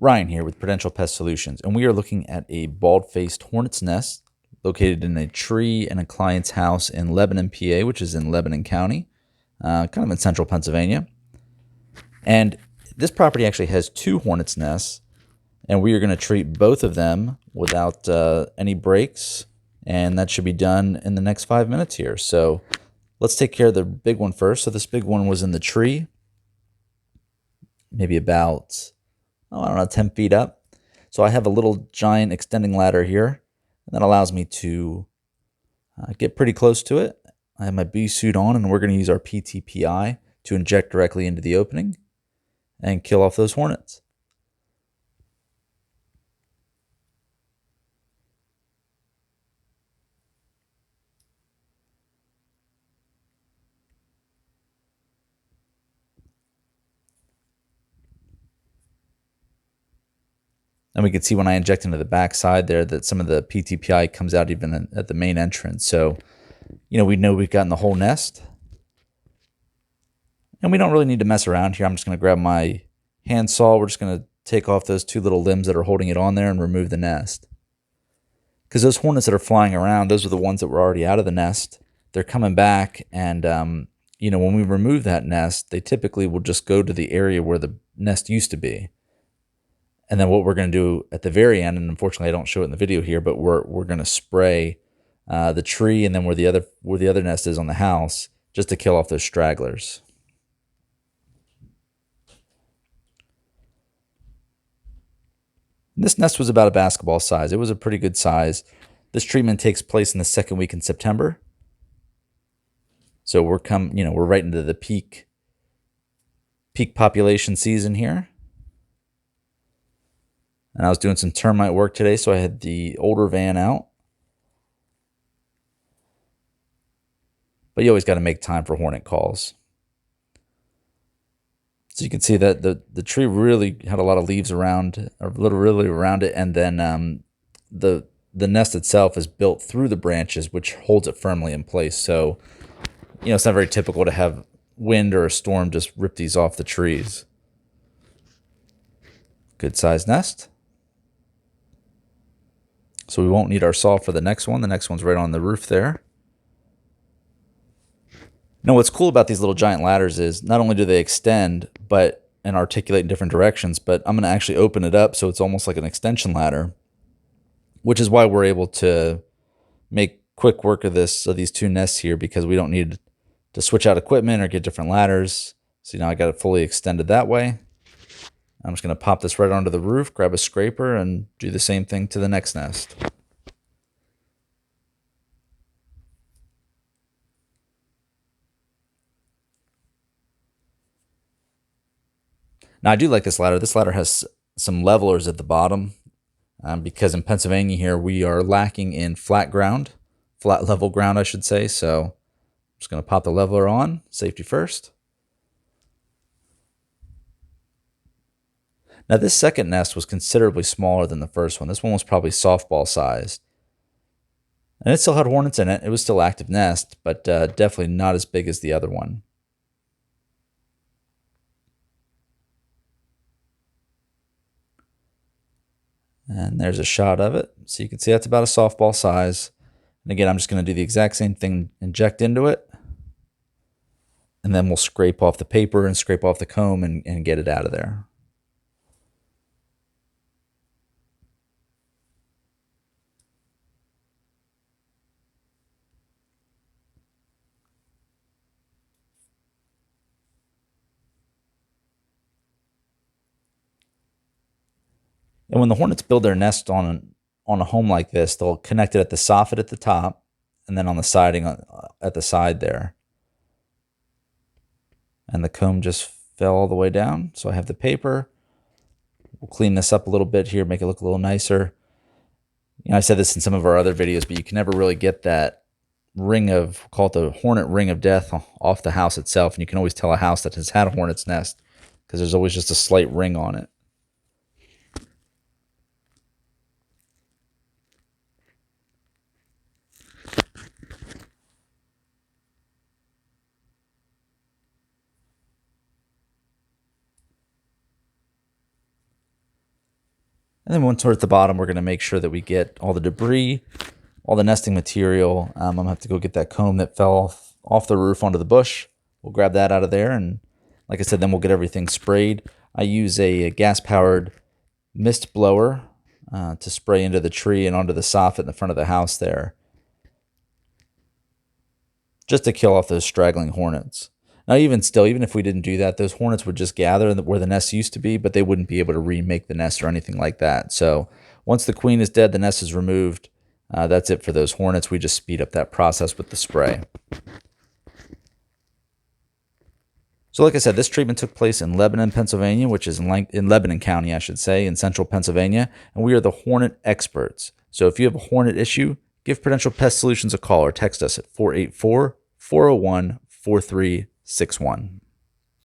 Ryan here with Prudential Pest Solutions, and we are looking at a bald-faced hornet's nest located in a tree in a client's house in Lebanon, PA, which is in Lebanon County, kind of in central Pennsylvania. And this property actually has two hornet's nests, and we are going to treat both of them without any breaks, and that should be done in the next 5 minutes here. So let's take care of the big one first. So this big one was in the tree, maybe about, I don't know, 10 feet up. So I have a little giant extending ladder here, and that allows me to get pretty close to it. I have my bee suit on, and we're going to use our PTPI to inject directly into the opening and kill off those hornets. And we can see when I inject into the back side there that some of the PTPI comes out even at the main entrance. So, we know we've gotten the whole nest. And we don't really need to mess around here. I'm just going to grab my hand saw. We're just going to take off those two little limbs that are holding it on there and remove the nest. Because those hornets that are flying around, those are the ones that were already out of the nest. They're coming back, and when we remove that nest, they typically will just go to the area where the nest used to be. And then what we're going to do at the very end, and unfortunately I don't show it in the video here, but we're going to spray the tree and then where the other nest is on the house, just to kill off those stragglers. This nest was about a basketball size. It was a pretty good size. This treatment takes place in the second week in September. So we're right into the peak population season here. And I was doing some termite work today, so I had the older van out. But you always got to make time for hornet calls. So you can see that the tree really had a lot of leaves around, or literally around it, and then the nest itself is built through the branches, which holds it firmly in place. So, it's not very typical to have wind or a storm just rip these off the trees. Good sized nest. So we won't need our saw for the next one. The next one's right on the roof there. Now, what's cool about these little giant ladders is not only do they extend and articulate in different directions, but I'm going to actually open it up so it's almost like an extension ladder, which is why we're able to make quick work of these two nests here, because we don't need to switch out equipment or get different ladders. So now I got it fully extended that way. I'm just going to pop this right onto the roof, grab a scraper, and do the same thing to the next nest. Now, I do like this ladder. This ladder has some levelers at the bottom because in Pennsylvania here, we are lacking in flat level ground, I should say. So I'm just going to pop the leveler on, safety first. Now, this second nest was considerably smaller than the first one. This one was probably softball sized. And it still had hornets in it. It was still active nest, but definitely not as big as the other one. And there's a shot of it. So you can see that's about a softball size. And again, I'm just going to do the exact same thing, inject into it. And then we'll scrape off the paper and scrape off the comb and get it out of there. And when the hornets build their nest on a home like this, they'll connect it at the soffit at the top, and then on the siding at the side there. And the comb just fell all the way down. So I have the paper. We'll clean this up a little bit here, make it look a little nicer. I said this in some of our other videos, but you can never really get that call it the hornet ring of death off the house itself. And you can always tell a house that has had a hornet's nest because there's always just a slight ring on it. And then once we're at the bottom, we're going to make sure that we get all the debris, all the nesting material. I'm going to have to go get that comb that fell off the roof onto the bush. We'll grab that out of there. And like I said, then we'll get everything sprayed. I use a gas-powered mist blower to spray into the tree and onto the soffit in the front of the house there, just to kill off those straggling hornets. Now, even if we didn't do that, those hornets would just gather where the nest used to be, but they wouldn't be able to remake the nest or anything like that. So once the queen is dead, the nest is removed. That's it for those hornets. We just speed up that process with the spray. So like I said, this treatment took place in Lebanon, Pennsylvania, which is in Lebanon County, I should say, in central Pennsylvania, and we are the hornet experts. So if you have a hornet issue, give Prudential Pest Solutions a call or text us at 484-401-4361.